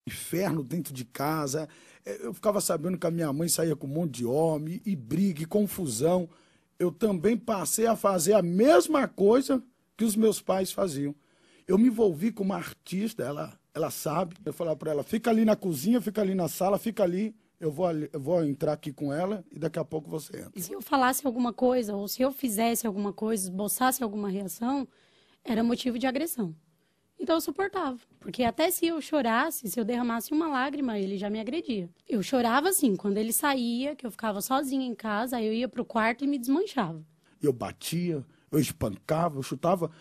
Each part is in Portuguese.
inferno dentro de casa. Eu ficava sabendo que a minha mãe saía com um monte de homem, e briga, e confusão. Eu também passei a fazer a mesma coisa que os meus pais faziam. Eu me envolvi com uma artista, ela sabe. Eu falava para ela, fica ali na cozinha, fica ali na sala, fica ali. Eu vou entrar aqui com ela e daqui a pouco você entra. Se eu falasse alguma coisa, ou se eu fizesse alguma coisa, esboçasse alguma reação, era motivo de agressão. Então eu suportava, porque até se eu chorasse, se eu derramasse uma lágrima, ele já me agredia. Eu chorava assim, quando ele saía, que eu ficava sozinha em casa, aí eu ia pro quarto e me desmanchava. Eu batia, eu espancava, eu chutava.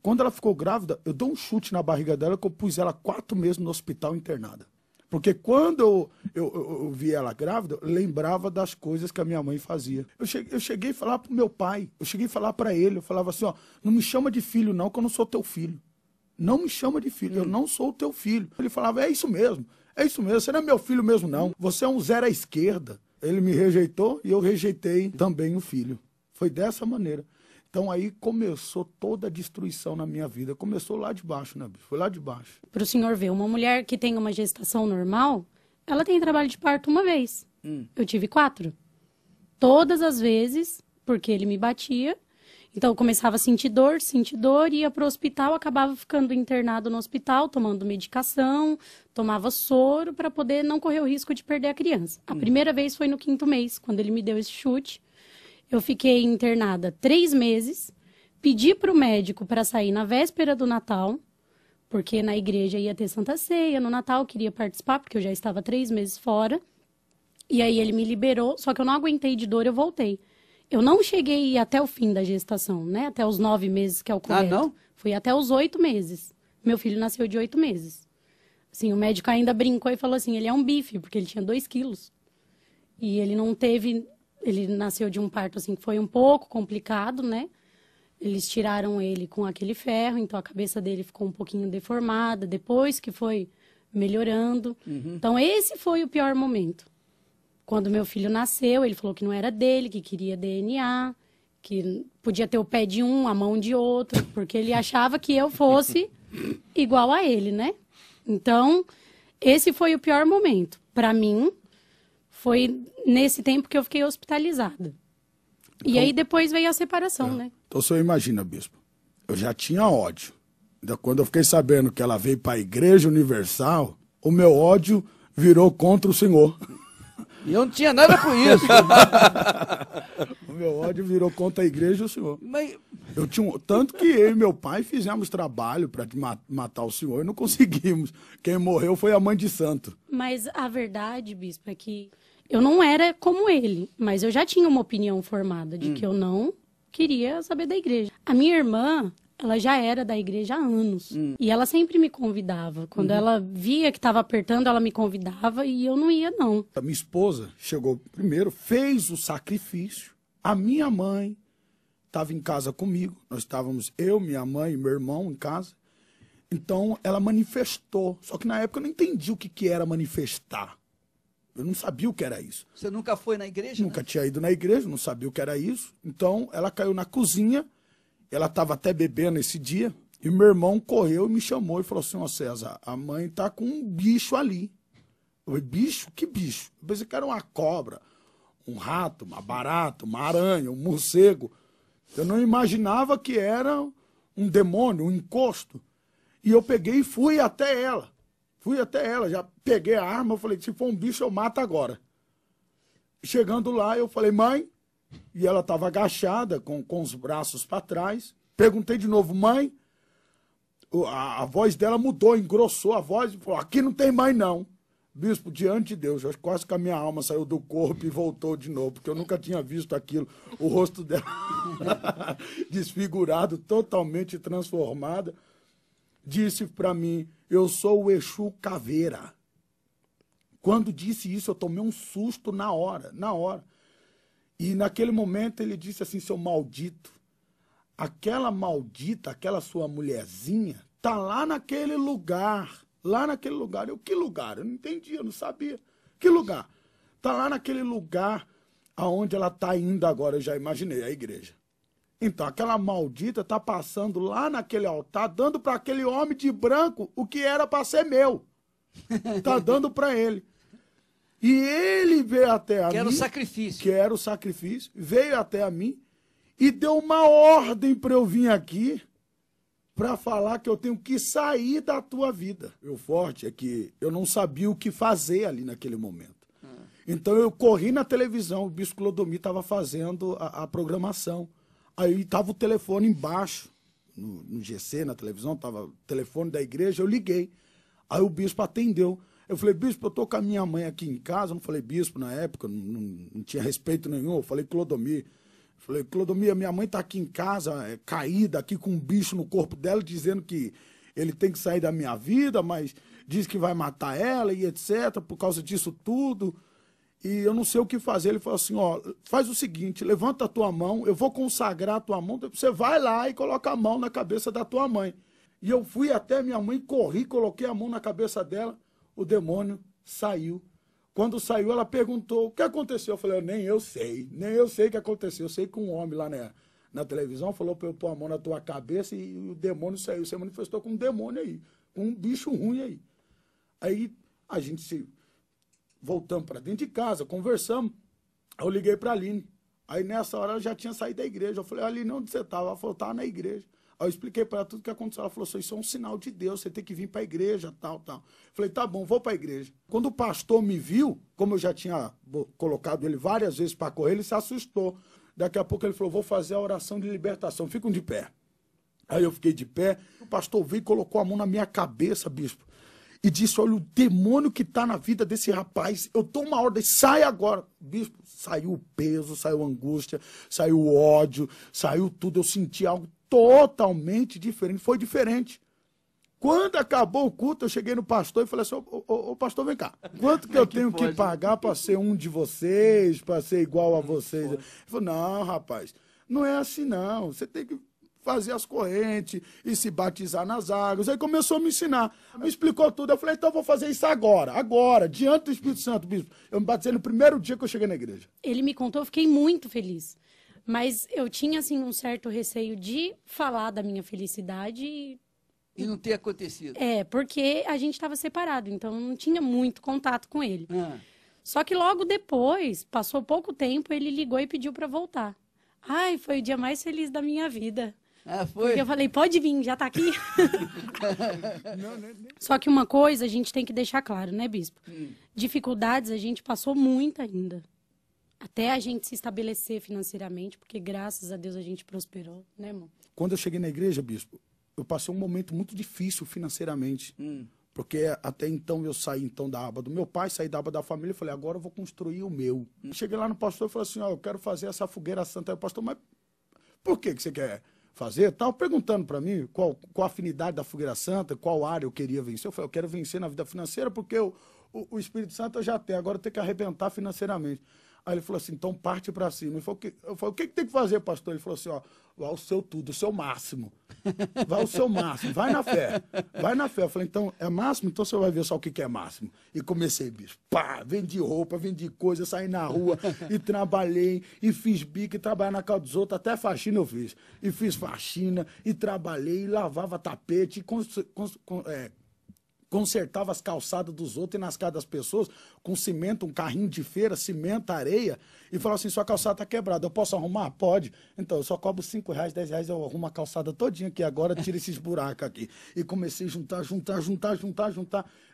Quando ela ficou grávida, eu dei um chute na barriga dela que eu pus ela 4 meses no hospital internada. Porque quando eu vi ela grávida, eu lembrava das coisas que a minha mãe fazia. Eu cheguei a falar pro meu pai, eu cheguei a falar para ele, eu falava assim, ó, não me chama de filho não, que eu não sou teu filho. Não me chama de filho, eu não sou teu filho. Ele falava, é isso mesmo, você não é meu filho mesmo não, você é um zero à esquerda. Ele me rejeitou e eu rejeitei também o filho. Foi dessa maneira. Então aí começou toda a destruição na minha vida. Começou lá de baixo, né, bicho? Foi lá de baixo. Para o senhor ver, uma mulher que tem uma gestação normal, ela tem trabalho de parto uma vez. Eu tive 4. Todas as vezes, porque ele me batia. Então eu começava a sentir dor, ia para o hospital, acabava ficando internado no hospital, tomando medicação, tomava soro para poder não correr o risco de perder a criança. A primeira vez foi no 5º mês, quando ele me deu esse chute. Eu fiquei internada 3 meses, pedi para o médico para sair na véspera do Natal, porque na igreja ia ter Santa Ceia, no Natal eu queria participar, porque eu já estava 3 meses fora. E aí ele me liberou, só que eu não aguentei de dor, eu voltei. Eu não cheguei a ir até o fim da gestação, né? Até os 9 meses, que é o correto. Ah, não? Fui até os 8 meses. Meu filho nasceu de 8 meses. Assim, o médico ainda brincou e falou assim, ele é um bife, porque ele tinha 2 quilos. E ele não teve... Ele nasceu de um parto, assim, que foi um pouco complicado, né? Eles tiraram ele com aquele ferro, então a cabeça dele ficou um pouquinho deformada, depois que foi melhorando. Então, esse foi o pior momento. Quando meu filho nasceu, ele falou que não era dele, que queria DNA, que podia ter o pé de um, a mão de outro, porque ele achava que eu fosse igual a ele, né? Então, esse foi o pior momento. Para mim, foi nesse tempo que eu fiquei hospitalizada. E aí depois veio a separação, né? Então você imagina, bispo, eu já tinha ódio. Quando eu fiquei sabendo que ela veio para a Igreja Universal, o meu ódio virou contra o Senhor. E eu não tinha nada com isso. O meu ódio virou contra a igreja e o senhor. Mas... Tanto que eu e meu pai fizemos trabalho para matar o senhor e não conseguimos. Quem morreu foi a mãe de santo. Mas a verdade, bispo, é que eu não era como ele, mas eu já tinha uma opinião formada de que eu não queria saber da igreja. A minha irmã, ela já era da igreja há anos. E ela sempre me convidava. Quando ela via que estava apertando, ela me convidava e eu não ia, não. A minha esposa chegou primeiro, fez o sacrifício. A minha mãe estava em casa comigo. Nós estávamos, eu, minha mãe e meu irmão em casa. Então, ela manifestou. Só que na época eu não entendi o que era manifestar. Eu não sabia o que era isso. Você nunca foi na igreja? Nunca tinha ido na igreja, não sabia o que era isso. Então, ela caiu na cozinha. Ela estava até bebendo esse dia, e meu irmão correu e me chamou e falou assim, ó César, a mãe tá com um bicho ali. Eu falei, bicho? Que bicho? Eu pensei que era uma cobra, um rato, uma barata, uma aranha, um morcego. Eu não imaginava que era um demônio, um encosto. E eu peguei e fui até ela. Já peguei a arma, eu falei, se for um bicho eu mato agora. Chegando lá, eu falei, mãe... E ela estava agachada, com os braços para trás. Perguntei de novo, mãe. A voz dela mudou, engrossou a voz e falou, aqui não tem mãe não. Bispo, diante de Deus, quase que a minha alma saiu do corpo e voltou de novo, porque eu nunca tinha visto aquilo. O rosto dela desfigurado, totalmente transformada. Disse para mim, eu sou o Exu Caveira. Quando disse isso, eu tomei um susto na hora. E naquele momento ele disse assim, seu maldito, aquela maldita, aquela sua mulherzinha, tá lá naquele lugar. Eu, que lugar? Eu não entendi, eu não sabia. Que lugar? Tá lá naquele lugar aonde ela tá indo agora, eu já imaginei, a igreja. Então, aquela maldita tá passando lá naquele altar, dando para aquele homem de branco o que era para ser meu. Tá dando para ele. E ele veio até a mim. Quero o sacrifício. Quero o sacrifício. Veio até a mim e deu uma ordem para eu vir aqui para falar que eu tenho que sair da tua vida. O forte é que eu não sabia o que fazer ali naquele momento. Então eu corri na televisão, o Bispo Clodomir estava fazendo a programação. Aí estava o telefone embaixo, no GC, na televisão, estava o telefone da igreja, eu liguei. Aí o bispo atendeu. Eu falei, bispo, eu tô com a minha mãe aqui em casa. Eu não falei bispo na época, não tinha respeito nenhum. Eu falei Clodomir. Eu falei, Clodomir, minha mãe tá aqui em casa, caída, aqui com um bicho no corpo dela, dizendo que ele tem que sair da minha vida, mas diz que vai matar ela e etc, por causa disso tudo. E eu não sei o que fazer. Ele falou assim, ó, faz o seguinte, levanta a tua mão, eu vou consagrar a tua mão, você vai lá e coloca a mão na cabeça da tua mãe. E eu fui até minha mãe, corri, coloquei a mão na cabeça dela, o demônio saiu. Quando saiu, ela perguntou, o que aconteceu? Eu falei, nem eu sei o que aconteceu. Eu sei que um homem lá na televisão falou para eu pôr a mão na tua cabeça e o demônio saiu. Você manifestou com um demônio aí, com um bicho ruim aí. Aí a gente voltamos para dentro de casa, conversamos. Eu liguei para a Aline. Aí nessa hora ela já tinha saído da igreja. Eu falei, Aline, onde você estava? Ela falou, estava na igreja. Aí eu expliquei para ela tudo o que aconteceu. Ela falou, isso é um sinal de Deus, você tem que vir para a igreja, tal. Eu falei, tá bom, vou para a igreja. Quando o pastor me viu, como eu já tinha colocado ele várias vezes para correr, ele se assustou. Daqui a pouco ele falou, vou fazer a oração de libertação, ficam de pé. Aí eu fiquei de pé, o pastor veio e colocou a mão na minha cabeça, bispo, e disse, olha, o demônio que está na vida desse rapaz, eu dou uma ordem, sai agora. Bispo, saiu o peso, saiu a angústia, saiu o ódio, saiu tudo, eu senti algo totalmente diferente, foi diferente. Quando acabou o culto, eu cheguei no pastor e falei assim, ô pastor, vem cá, quanto que eu tenho que pagar para ser um de vocês, para ser igual a vocês? Ele falou, não, rapaz, não é assim não, você tem que fazer as correntes e se batizar nas águas. Aí começou a me ensinar, me explicou tudo, eu falei, então eu vou fazer isso agora, diante do Espírito Santo, bispo. Eu me batizei no primeiro dia que eu cheguei na igreja. Ele me contou, eu fiquei muito feliz. Mas eu tinha, assim, um certo receio de falar da minha felicidade. E não ter acontecido. Porque a gente estava separado, então não tinha muito contato com ele. Só que logo depois, passou pouco tempo, ele ligou e pediu para voltar. Ai, foi o dia mais feliz da minha vida. Foi? Porque eu falei, pode vir, já tá aqui. Só que uma coisa a gente tem que deixar claro, né, bispo? Dificuldades a gente passou muito ainda. Até a gente se estabelecer financeiramente, porque graças a Deus a gente prosperou, né, irmão? Quando eu cheguei na igreja, bispo, eu passei um momento muito difícil financeiramente. Porque até então eu saí da aba do meu pai, saí da aba da família e falei, agora eu vou construir o meu. Cheguei lá no pastor e falei assim, ó, eu quero fazer essa fogueira santa. Aí o pastor, mas por que você quer fazer? Estava perguntando para mim qual a afinidade da fogueira santa, qual área eu queria vencer. Eu falei, eu quero vencer na vida financeira porque o Espírito Santo eu já tenho, agora eu tenho que arrebentar financeiramente. Aí ele falou assim, então parte para cima. Eu falei, o que tem que fazer, pastor? Ele falou assim, ó, vai ao seu tudo, o seu máximo. Vai ao seu máximo, vai na fé. Vai na fé. Eu falei, então, é máximo? Então você vai ver só o que é máximo. E comecei, bicho, vendi roupa, vendi coisa, saí na rua e trabalhei, e fiz bico, e trabalhei na casa dos outros, até faxina eu fiz. E fiz faxina, e trabalhei, e lavava tapete, e consertava as calçadas dos outros e nas casas das pessoas com cimento, um carrinho de feira, cimento, areia, e falava assim, sua calçada tá quebrada, eu posso arrumar? Pode. Então, eu só cobro R$5, R$10, eu arrumo a calçada todinha aqui agora, tira esses buracos aqui. E comecei a juntar.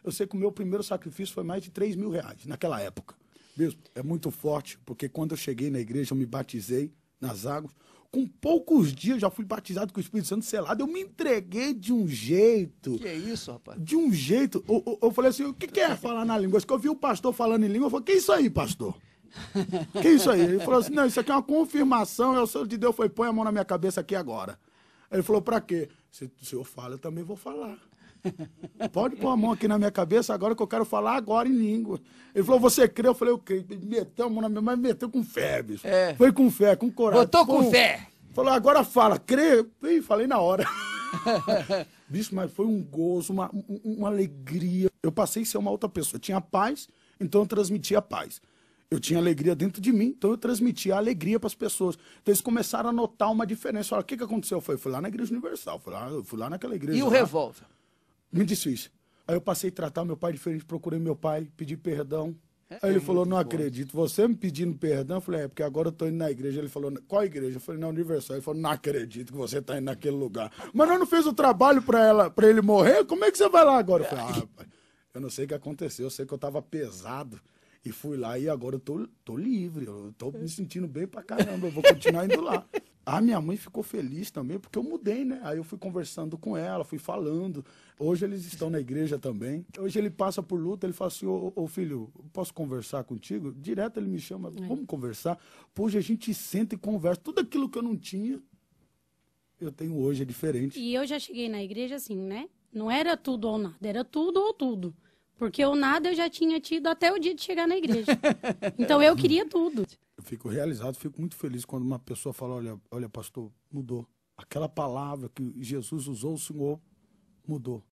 Eu sei que o meu primeiro sacrifício foi mais de R$3.000 naquela época. Bispo, é muito forte, porque quando eu cheguei na igreja, eu me batizei nas águas. Com poucos dias já fui batizado com o Espírito Santo selado. Eu me entreguei de um jeito. Que é isso, rapaz? De um jeito. Eu falei assim, o que é falar na língua? Eu vi o pastor falando em língua, eu falei, que é isso aí, pastor? Que é isso aí? Ele falou assim, não, isso aqui é uma confirmação. Aí o Senhor de Deus foi, põe a mão na minha cabeça aqui agora. Ele falou, pra quê? Se o senhor fala, eu também vou falar. Pode pôr a mão aqui na minha cabeça agora que eu quero falar agora em língua. Ele falou, você crê? Eu falei, eu creio. Ele meteu a mão na minha mão, mas meteu com fé, bicho. Foi com fé, com coragem. Botou com fé. Falou, agora fala, crê? E falei na hora. Bicho, mas foi um gozo, uma alegria. Eu passei a ser uma outra pessoa. Eu tinha paz, então eu transmitia paz. Eu tinha alegria dentro de mim, então eu transmitia a alegria para as pessoas. Então eles começaram a notar uma diferença. Falaram, o que aconteceu? Eu fui lá na Igreja Universal, fui lá naquela igreja. E o revólver? Me disse isso. Aí eu passei a tratar meu pai diferente, procurei meu pai, pedi perdão. Aí ele falou, não acredito, você me pedindo perdão? Eu falei, porque agora eu tô indo na igreja. Ele falou, qual igreja? Eu falei, na Universal. Ele falou, não acredito que você tá indo naquele lugar. Mas nós não fez o trabalho pra ele morrer? Como é que você vai lá agora? Eu falei, pai, eu não sei o que aconteceu, eu sei que eu tava pesado. E fui lá e agora eu tô livre, eu tô me sentindo bem pra caramba, eu vou continuar indo lá. A minha mãe ficou feliz também, porque eu mudei, né? Aí eu fui conversando com ela, fui falando. Hoje eles estão na igreja também. Hoje ele passa por luta, ele fala assim, ô filho, posso conversar contigo? Direto ele me chama, vamos conversar. Hoje a gente senta e conversa. Tudo aquilo que eu não tinha, eu tenho hoje, é diferente. E eu já cheguei na igreja assim, né? Não era tudo ou nada, era tudo ou tudo. Porque o nada eu já tinha tido até o dia de chegar na igreja. Então eu queria tudo. Eu fico realizado, fico muito feliz quando uma pessoa fala, olha, pastor, mudou. Aquela palavra que Jesus usou, o Senhor mudou.